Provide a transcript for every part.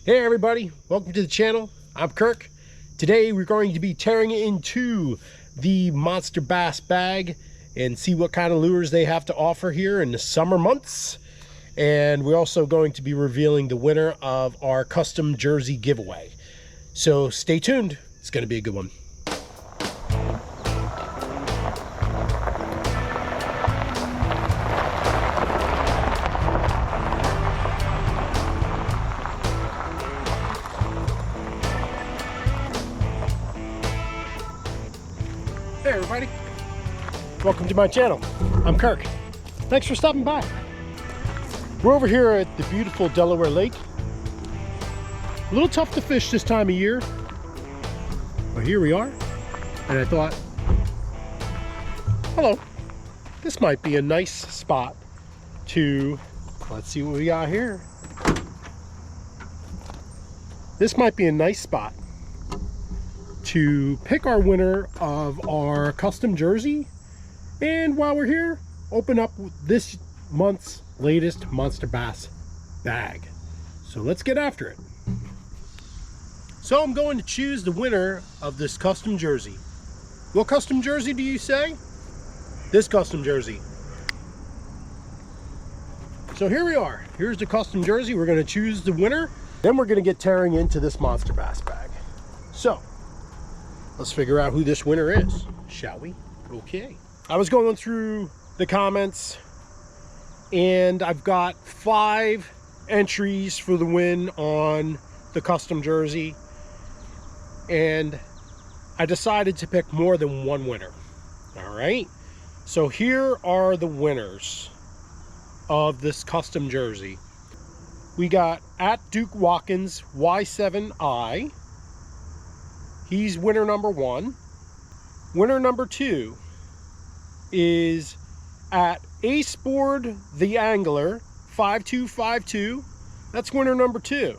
Hey everybody, welcome to the channel. I'm Kirk. Today we're going to be tearing into the MonsterBass bag and see what kind of lures they have to offer here in the summer months. And we're also going to be revealing the winner of our custom jersey giveaway. So stay tuned, it's going to be a good one. Hey everybody, welcome to my channel. I'm Kirk. Thanks for stopping by. We're over here at the beautiful Delaware Lake. A little tough to fish this time of year, but here we are. And I thought, hello, this might be a nice spot to, let's see what we got here. This might be a nice spot to pick our winner of our custom jersey, and while we're here, open up this month's latest MonsterBass bag. So let's get after it. So I'm going to choose the winner of this custom jersey. What custom jersey do you say? This custom jersey. So here we are. Here's the custom jersey. We're going to choose the winner. Then we're going to get tearing into this MonsterBass bag. So let's figure out who this winner is, shall we? Okay. I was going through the comments and I've got 5 entries for the win on the custom jersey. And I decided to pick more than one winner. All right. So here are the winners of this custom jersey. We got at Duke Watkins Y7I. He's winner number 1. Winner number 2 is at Aceboard the Angler 5252. That's winner number 2.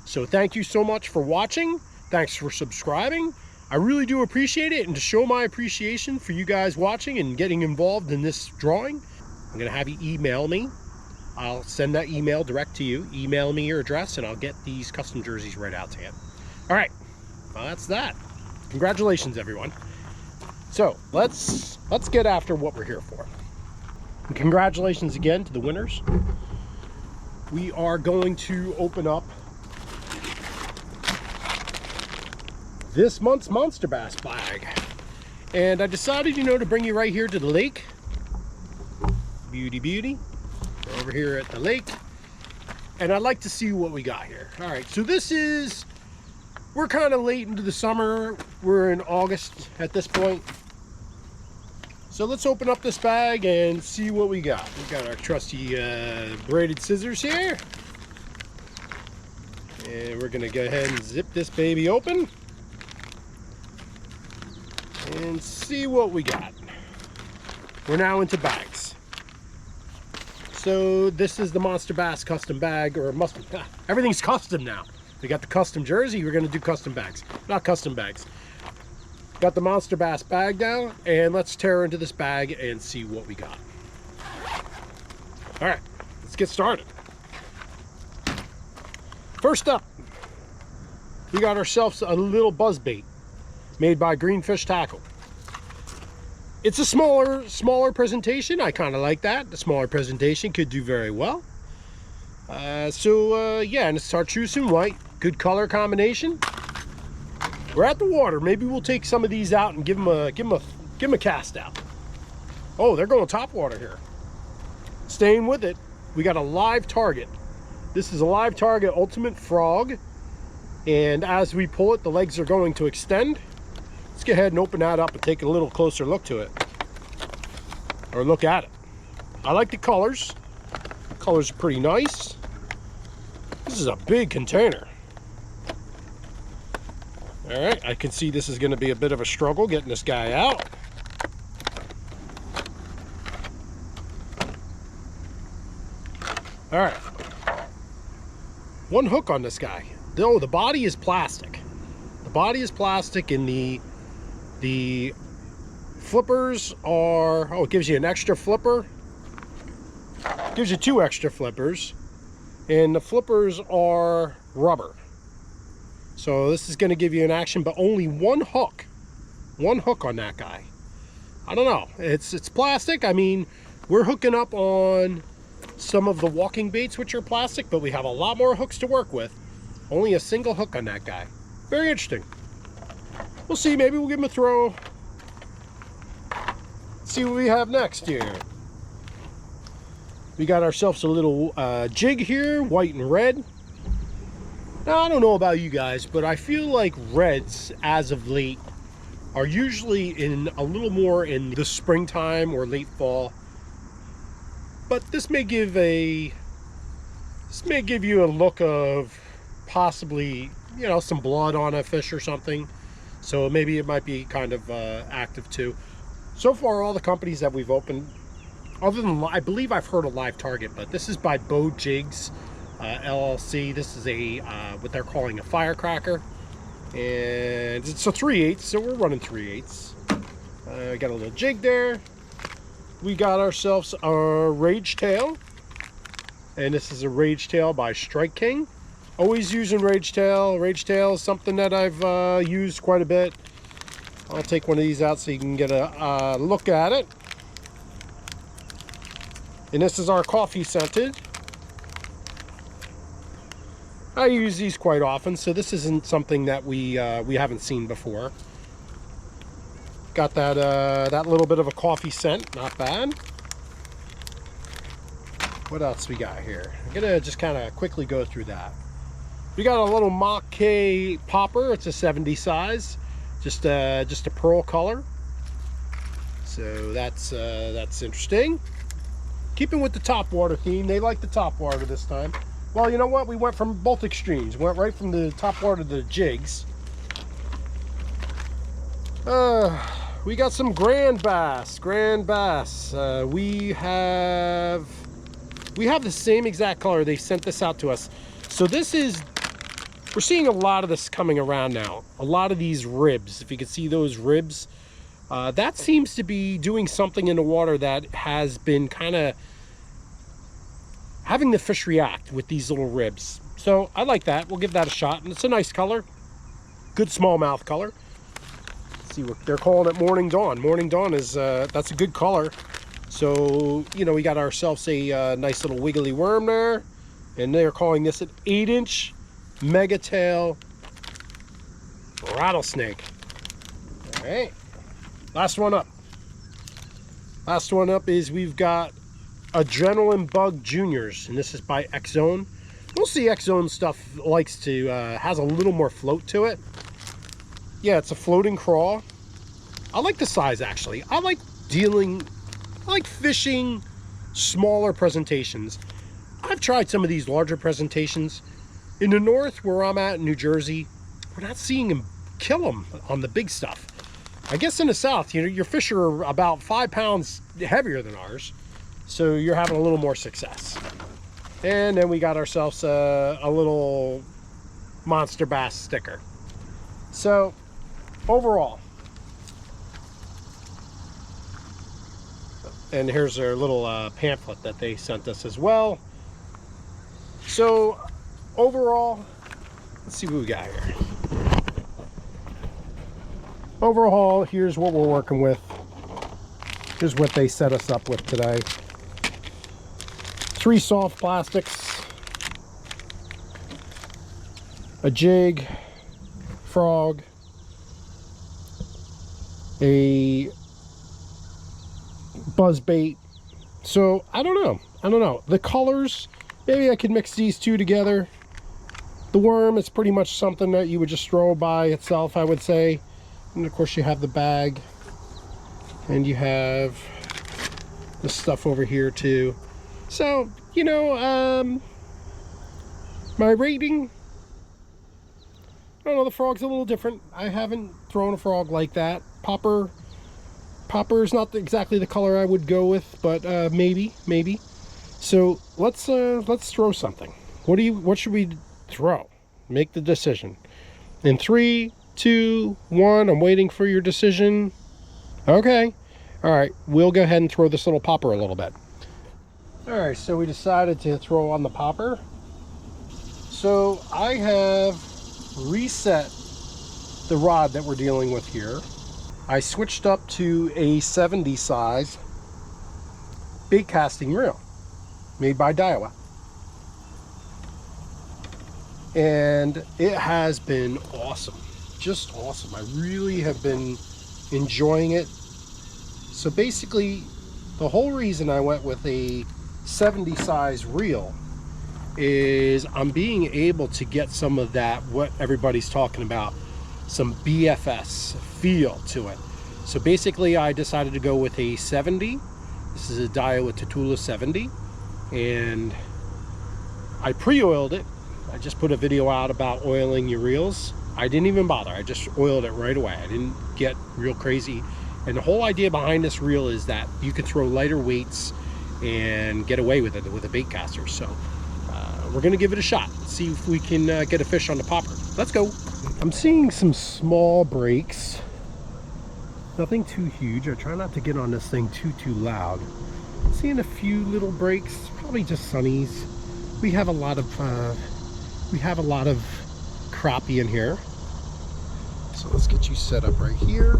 So thank you so much for watching. Thanks for subscribing. I really do appreciate it. And to show my appreciation for you guys watching and getting involved in this drawing, I'm going to have you email me. I'll send that email direct to you. Email me your address and I'll get these custom jerseys right out to you. All right. Well, that's that. Congratulations, everyone. So let's get after what we're here for. And congratulations again to the winners. We are going to open up this month's MonsterBass bag. And I decided, to bring you right here to the lake. Beauty. We're over here at the lake. And I'd like to see what we got here. All right, so we're kind of late into the summer. We're in August at this point. So let's open up this bag and see what we got. We got our trusty braided scissors here. And we're gonna go ahead and zip this baby open and see what we got. We're now into bags. So this is the MonsterBass custom bag, or everything's custom now. We got the custom jersey, we're gonna do custom bags. Not custom bags. Got the MonsterBass bag down, and let's tear into this bag and see what we got. All right, let's get started. First up, we got ourselves a little buzzbait made by Greenfish Tackle. It's a smaller presentation. I kind of like that. The smaller presentation could do very well. Yeah, and it's chartreuse and white. Good color combination. We're at the water. Maybe we'll take some of these out and give them a cast out. Oh, they're going top water here. Staying with it, we got a live target. This is a live target ultimate frog. And as we pull it, the legs are going to extend. Let's go ahead and open that up and take a little closer look to it. Or look at it. I like the colors. The colors are pretty nice. This is a big container. All right, I can see this is going to be a bit of a struggle getting this guy out. All right. One hook on this guy. Oh, the body is plastic. The body is plastic, and the flippers are, it gives you an extra flipper. Gives you 2 extra flippers. and the flippers are rubber. So this is going to give you an action, but only one hook on that guy. I don't know, it's plastic. I mean, we're hooking up on some of the walking baits, which are plastic, but we have a lot more hooks to work with. Only a single hook on that guy. Very interesting. We'll see, maybe we'll give him a throw. See what we have next here. We got ourselves a little jig here, white and red. Now, I don't know about you guys, but I feel like reds, as of late, are usually in a little more in the springtime or late fall. But this may give you a look of possibly, you know, some blood on a fish or something. So maybe it might be kind of active too. So far, all the companies that we've opened, other than, I believe I've heard of Live Target, but this is by Bow Jigs LLC. This is a what they're calling a firecracker, and it's a 3/8, so we're running 3/8. Got a little jig there. We got ourselves a Rage Tail, and this is a Rage Tail by Strike King. Always using Rage Tail. Rage Tail is something that I've used quite a bit. I'll take one of these out so you can get a look at it. And this is our coffee scented. I use these quite often, so this isn't something that we haven't seen before. Got that little bit of a coffee scent, not bad. What else we got here? I'm gonna just kind of quickly go through that. We got a little Mach K popper. It's a 70 size, just a pearl color. So that's interesting. Keeping with the top water theme, they like the top water this time. Well, you know what? We went from both extremes. We went right from the top water to the jigs. We got some Grand Bass. We have the same exact color. They sent this out to us. So we're seeing a lot of this coming around now. A lot of these ribs, if you can see those ribs, that seems to be doing something in the water that has been kind of having the fish react with these little ribs. So I like that. We'll give that a shot. And it's a nice color. Good smallmouth color. Let's see what they're calling it. Morning Dawn. Morning Dawn is, that's a good color. So, you know, we got ourselves a nice little wiggly worm there. And they're calling this an 8-inch mega tail rattlesnake. All right. Last one up. Last one up is we've got Adrenaline Bug Juniors, and this is by X-Zone. We'll see, X-Zone stuff likes to, has a little more float to it. Yeah, it's a floating crawl. I like the size, actually. I like fishing smaller presentations. I've tried some of these larger presentations. In the north, where I'm at in New Jersey, we're not seeing them kill them on the big stuff. I guess in the south, you know, your fish are about 5 pounds heavier than ours. So you're having a little more success. And then we got ourselves a little MonsterBass sticker. So overall, and here's their little pamphlet that they sent us as well. So overall, let's see what we got here. Overall, here's what we're working with. Here's what they set us up with today. 3 soft plastics, a jig, frog, a buzz bait. So I don't know. The colors, maybe I could mix these two together. The worm is pretty much something that you would just throw by itself, I would say. And of course you have the bag, and you have this stuff over here too. So, you know, my rating, I don't know, the frog's a little different. I haven't thrown a frog like that. Popper is not exactly the color I would go with, but maybe. So let's throw something. What should we throw? Make the decision. In 3, 2, 1, I'm waiting for your decision. Okay. All right, we'll go ahead and throw this little popper a little bit. All right, so we decided to throw on the popper. So I have reset the rod that we're dealing with here. I switched up to a 70 size bait casting reel made by Daiwa. And it has been awesome. Just awesome. I really have been enjoying it. So basically, the whole reason I went with a 70 size reel is I'm being able to get some of that, what everybody's talking about, some BFS feel to it. So basically I decided to go with a 70. This is a Daiwa Tatula 70, and I pre-oiled it. I just put a video out about oiling your reels. I didn't even bother. I just oiled it right away. I didn't get real crazy. And the whole idea behind this reel is that you can throw lighter weights and get away with it with a bait caster. So we're gonna give it a shot. See if we can get a fish on the popper. Let's go. I'm seeing some small breaks. Nothing too huge. I try not to get on this thing too loud. Seeing a few little breaks, probably just sunnies. We have a lot of crappie in here. So let's get you set up right here.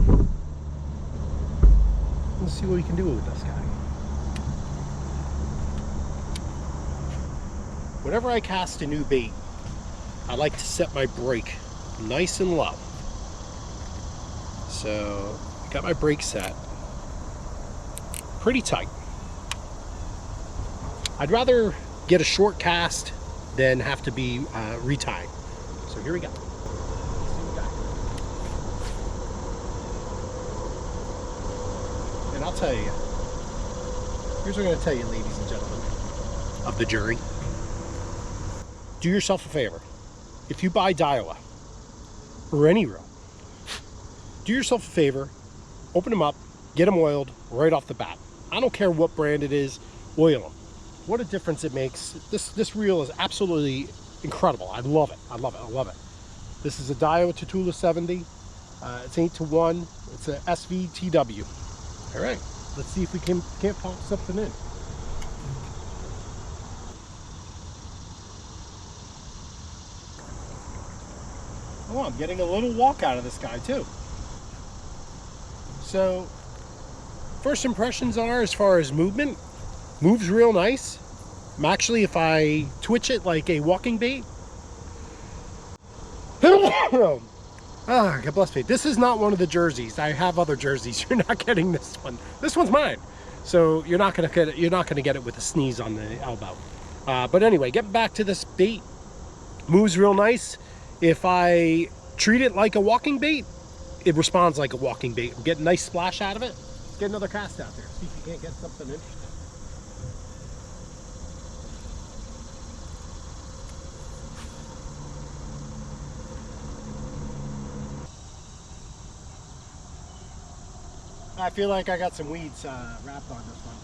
Let's see what we can do with this guy. Whenever I cast a new bait, I like to set my break nice and low. So I got my break set pretty tight. I'd rather get a short cast than have to be retied. So here we go. And I'll tell you, here's what I'm going to tell you, ladies and gentlemen of the jury. Do yourself a favor. If you buy Daiwa or any reel, do yourself a favor, open them up, get them oiled right off the bat. I don't care what brand it is, oil them. What a difference it makes. This reel is absolutely incredible. I love it. I love it. I love it. This is a Daiwa Tatula 70. It's 8-to-1. It's a SVTW. All right, let's see if we can't pop something in. Oh, I'm getting a little walk out of this guy too. So, first impressions are, as far as movement, moves real nice. Actually, if I twitch it like a walking bait, God bless me. This is not one of the jerseys. I have other jerseys. You're not getting this one. This one's mine. So you're not gonna get it. You're not gonna get it with a sneeze on the elbow. But anyway, getting back to this bait, moves real nice. If I treat it like a walking bait, it responds like a walking bait. Get a nice splash out of it. Let's get another cast out there. See if you can't get something interesting. I feel like I got some weeds wrapped on this one.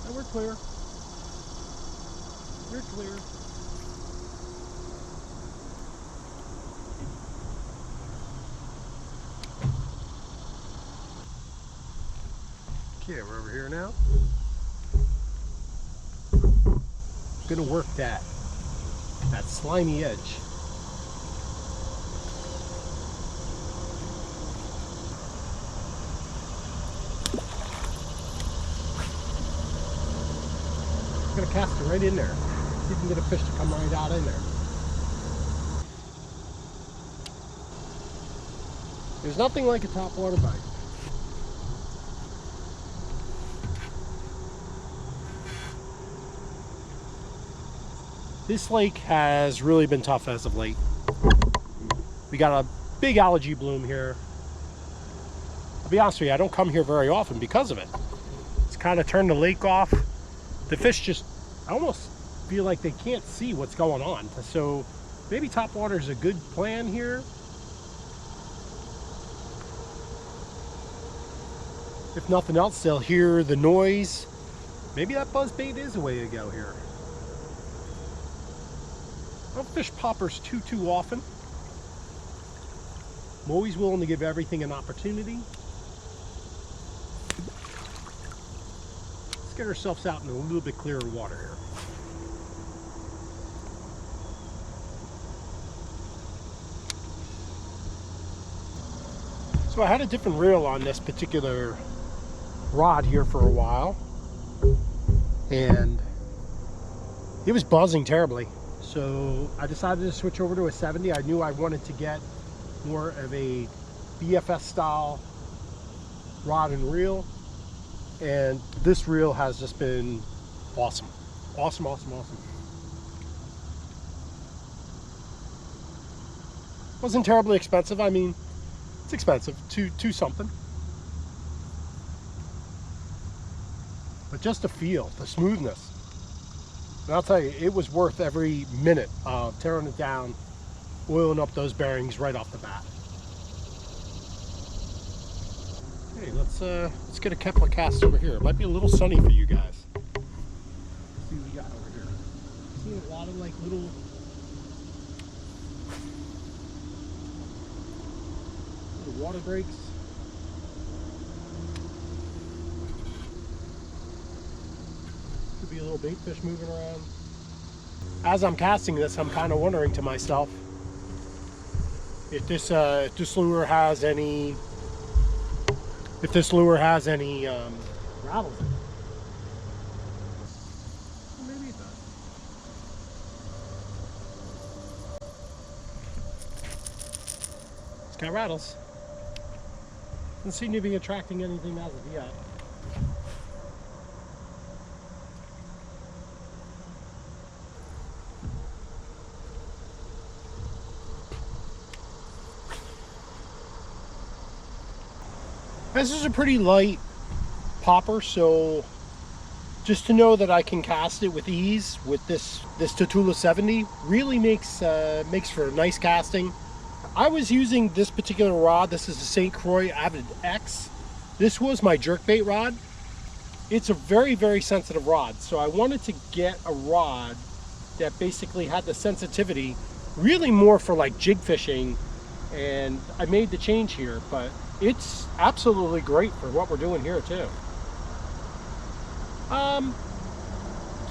And we're clear. We're clear. Okay, we're over here now. I'm gonna work that slimy edge. I'm gonna cast it right in there. See if you can get a fish to come right out in there. There's nothing like a top water bite. This lake has really been tough as of late. We got a big algae bloom here. I'll be honest with you, I don't come here very often because of it. It's kind of turned the lake off. The fish just, I almost feel like they can't see what's going on. So maybe top water is a good plan here. If nothing else, they'll hear the noise. Maybe that buzz bait is a way to go here. I don't fish poppers too often. I'm always willing to give everything an opportunity. get ourselves out in a little bit clearer water here. So I had a different reel on this particular rod here for a while, and it was buzzing terribly. So I decided to switch over to a 70. I knew I wanted to get more of a BFS style rod and reel, and this reel has just been awesome. Awesome, awesome, awesome. Wasn't terribly expensive. I mean, it's expensive, two something. But just the feel, the smoothness. And I'll tell you, it was worth every minute of tearing it down, oiling up those bearings right off the bat. Okay, let's get a couple of casts over here. It might be a little sunny for you guys. Let's see what we got over here. Seeing a lot of like little water breaks. Could be a little bait fish moving around. As I'm casting this, I'm kind of wondering to myself if this lure has any rattles in it. Well, maybe it does. It's got rattles. Doesn't seem to be attracting anything as of yet. This is a pretty light popper, so just to know that I can cast it with ease with this Tatula 70 really makes for a nice casting. I was using this particular rod. This is the St. Croix Avid X. This was my jerkbait rod. It's a very, very sensitive rod, so I wanted to get a rod that basically had the sensitivity really more for like jig fishing, and I made the change here, but it's absolutely great for what we're doing here too.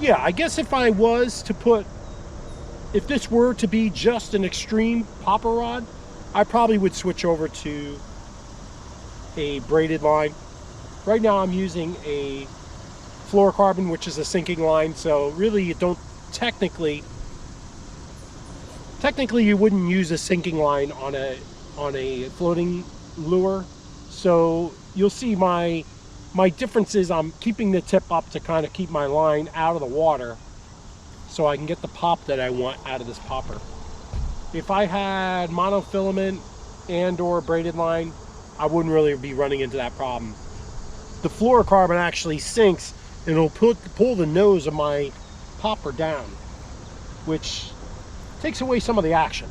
Yeah, I guess if this were to be just an extreme popper rod, I probably would switch over to a braided line. Right now I'm using a fluorocarbon, which is a sinking line, so really you don't technically you wouldn't use a sinking line on a floating lure. So you'll see my difference is I'm keeping the tip up to kind of keep my line out of the water so I can get the pop that I want out of this popper. If I had monofilament and or braided line, I wouldn't really be running into that problem. The fluorocarbon actually sinks and it'll pull the nose of my popper down, which takes away some of the action.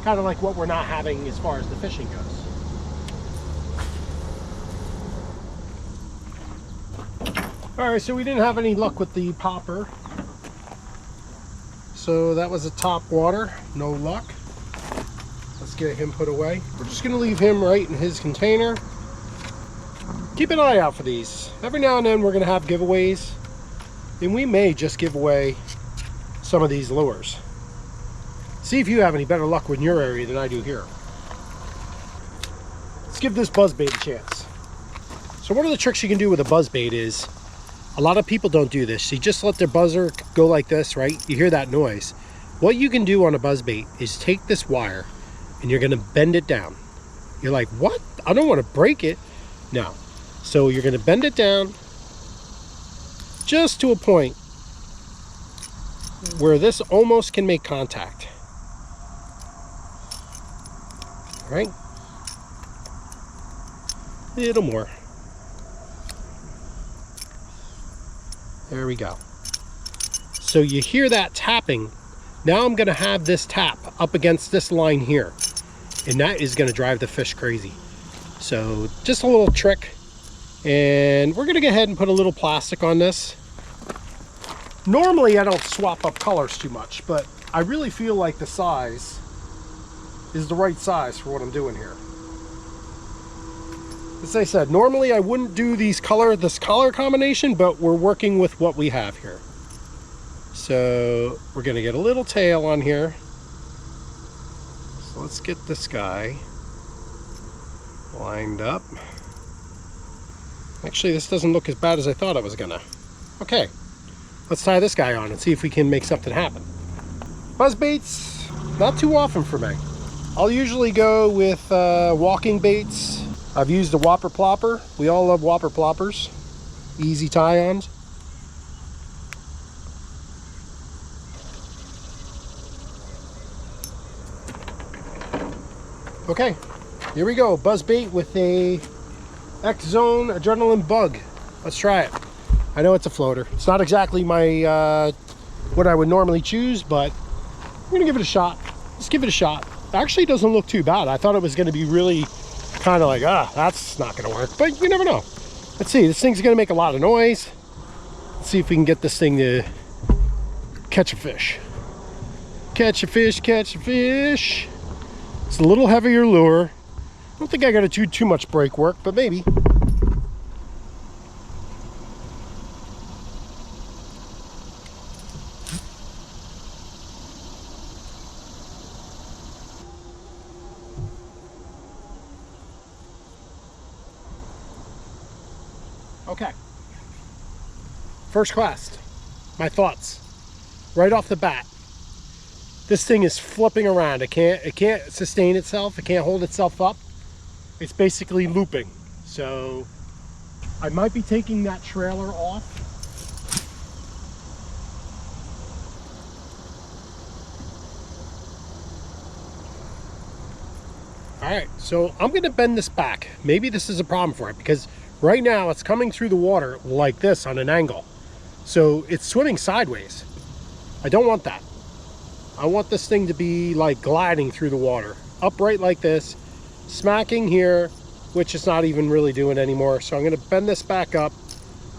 Kind of like what we're not having as far as the fishing goes. Alright, so we didn't have any luck with the popper. So that was a top water, no luck. Let's get him put away. We're just going to leave him right in his container. Keep an eye out for these. Every now and then we're going to have giveaways, and we may just give away some of these lures. See if you have any better luck in your area than I do here. Let's give this buzzbait a chance. So one of the tricks you can do with a buzzbait is, a lot of people don't do this. You just let their buzzer go like this, right? You hear that noise. What you can do on a buzzbait is take this wire and you're going to bend it down. You're like, what? I don't want to break it. No. So you're going to bend it down just to a point where this almost can make contact. All right? A little more. There we go. So you hear that tapping. Now I'm going to have this tap up against this line here, and that is going to drive the fish crazy. So just a little trick, and we're going to go ahead and put a little plastic on this. Normally I don't swap up colors too much, but I really feel like the size is the right size for what I'm doing here. As I said, normally I wouldn't do this color combination, but we're working with what we have here. So we're gonna get a little tail on here. So let's get this guy lined up. Actually, this doesn't look as bad as I thought it was gonna. Okay, let's tie this guy on and see if we can make something happen. Buzz baits, not too often for me. I'll usually go with walking baits. I've used the Whopper Plopper. We all love Whopper Ploppers. Easy tie-ons. Okay, here we go. Buzz bait with a X-Zone Adrenaline Bug. Let's try it. I know it's a floater. It's not exactly my what I would normally choose, but I'm gonna give it a shot. Let's give it a shot. It actually doesn't look too bad. I thought it was gonna be really kind of like, that's not gonna work, but you never know. Let's see, this thing's gonna make a lot of noise. Let's see if we can get this thing to catch a fish. Catch a fish, catch a fish. It's a little heavier lure. I don't think I gotta do too much brake work, but maybe. Okay, first cast, my thoughts, right off the bat. This thing is flipping around. It can't sustain itself. It can't hold itself up. It's basically looping. So I might be taking that trailer off. All right, so I'm gonna bend this back. Maybe this is a problem for it because right now it's coming through the water like this on an angle. So it's swimming sideways. I don't want that. I want this thing to be like gliding through the water, upright like this, smacking here, which it's not even really doing anymore. So I'm gonna bend this back up.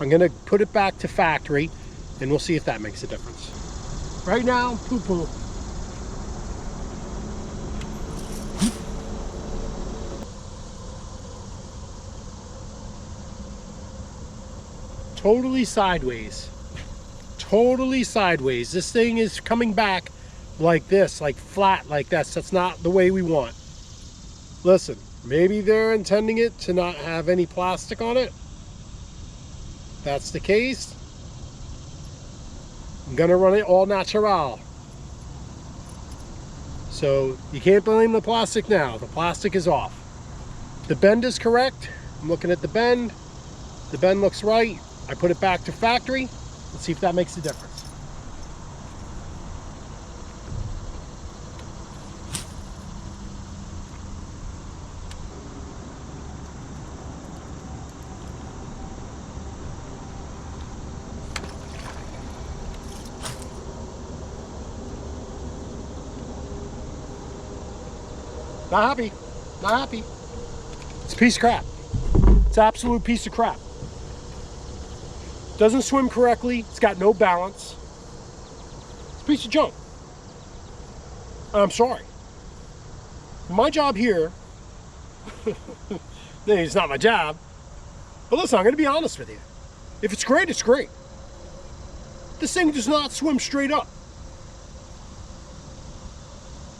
I'm gonna put it back to factory and we'll see if that makes a difference. Right now, poo-poo. Totally sideways. Totally sideways. This thing is coming back like this, like flat like this. That's not the way we want. Listen, maybe they're intending it to not have any plastic on it. If that's the case, I'm gonna run it all natural. So you can't blame the plastic now. The plastic is off. The bend is correct. I'm looking at the bend. The bend looks right. I put it back to factory. Let's see if that makes a difference. Not happy. Not happy. It's a piece of crap. It's an absolute piece of crap. Doesn't swim correctly. It's got no balance. It's a piece of junk. I'm sorry. My job here, it's not my job, but listen, I'm going to be honest with you. If it's great, it's great. This thing does not swim straight up.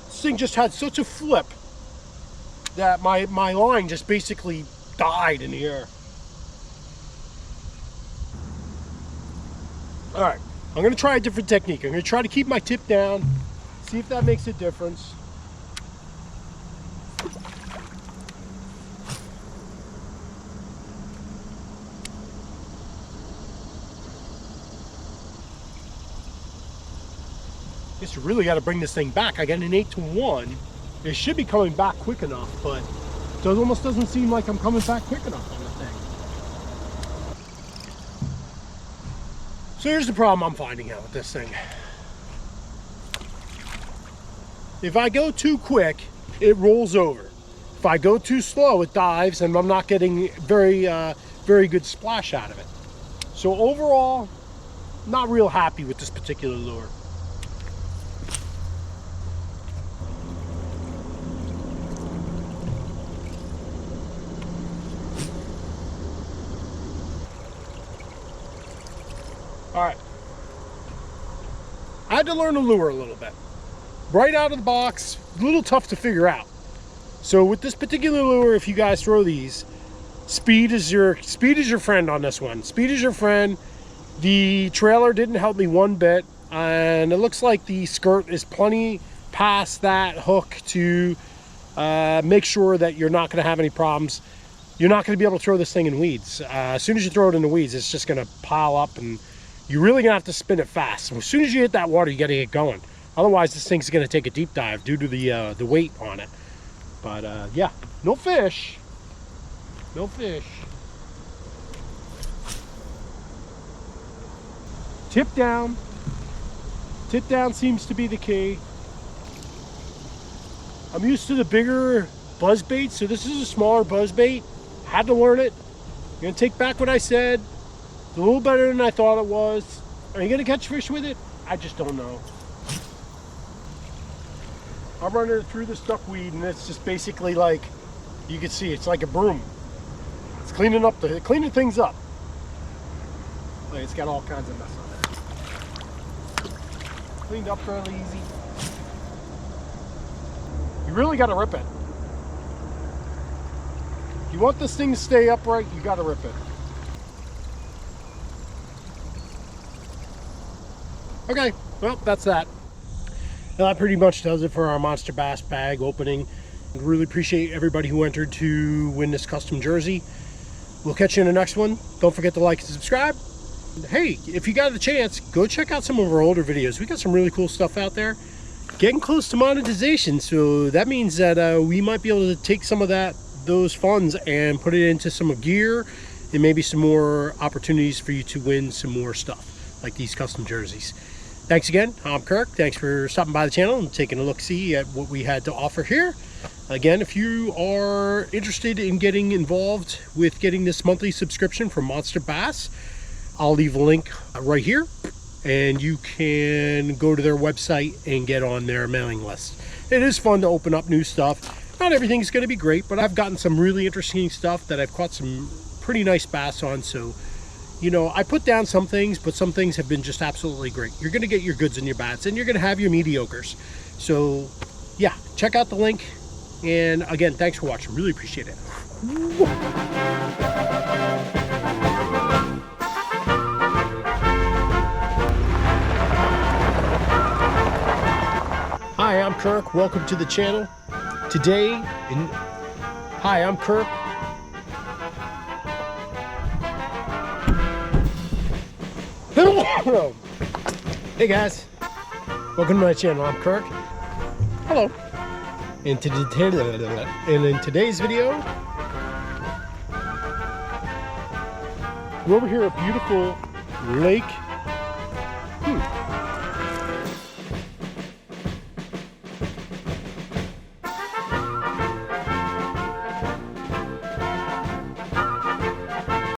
This thing just had such a flip that my line just basically died in the air. All right, I'm gonna try a different technique. I'm gonna try to keep my tip down, see if that makes a difference. Guess you really got to bring this thing back. I got an 8-to-1. It should be coming back quick enough, but it almost doesn't seem like I'm coming back quick enough on the thing. So here's the problem I'm finding out with this thing. If I go too quick, it rolls over. If I go too slow, it dives, and I'm not getting very good splash out of it. So overall, not real happy with this particular lure. All right. I had to learn the lure a little bit. Right out of the box, a little tough to figure out. So with this particular lure, if you guys throw these, speed is your friend on this one. Speed is your friend. The trailer didn't help me one bit, and it looks like the skirt is plenty past that hook to make sure that you're not going to have any problems. You're not going to be able to throw this thing in weeds. As soon as you throw it in the weeds, it's just going to pile up, and you're really going to have to spin it fast. So as soon as you hit that water, you got to get going. Otherwise, this thing's going to take a deep dive due to the weight on it. But yeah, no fish. No fish. Tip down. Tip down seems to be the key. I'm used to the bigger buzz bait, so this is a smaller buzz bait. Had to learn it. I'm gonna take back what I said. It's a little better than I thought it was. Are you gonna catch fish with it? I just don't know. I'm running it through this duckweed, and it's just basically like, you can see, it's like a broom. It's cleaning things up. Like, it's got all kinds of mess on it. Cleaned up fairly easy. You really got to rip it. If you want this thing to stay upright, you got to rip it. Okay, well, that's that. Well, that pretty much does it for our Monster Bass bag opening. Really appreciate everybody who entered to win this custom jersey. We'll catch you in the next one. Don't forget to like and subscribe. Hey, if you got the chance, go check out some of our older videos. We got some really cool stuff out there. Getting close to monetization, so that means that we might be able to take some of those funds and put it into some gear and maybe some more opportunities for you to win some more stuff like these custom jerseys. Thanks again. I'm Kirk. Thanks for stopping by the channel and taking a look-see at what we had to offer here. Again, if you are interested in getting involved with getting this monthly subscription from Monster Bass, I'll leave a link right here, and you can go to their website and get on their mailing list. It is fun to open up new stuff. Not everything's going to be great, but I've gotten some really interesting stuff that I've caught some pretty nice bass on. So, you know, I put down some things, but some things have been just absolutely great. You're going to get your goods and your bads, and you're going to have your mediocres. So, yeah, check out the link. And again, thanks for watching. Really appreciate it. Hi, I'm Kirk. Welcome to the channel. Hi, I'm Kirk. Hey guys, welcome to my channel. I'm Kirk. Hello. And in today's video, we're over here at beautiful Lake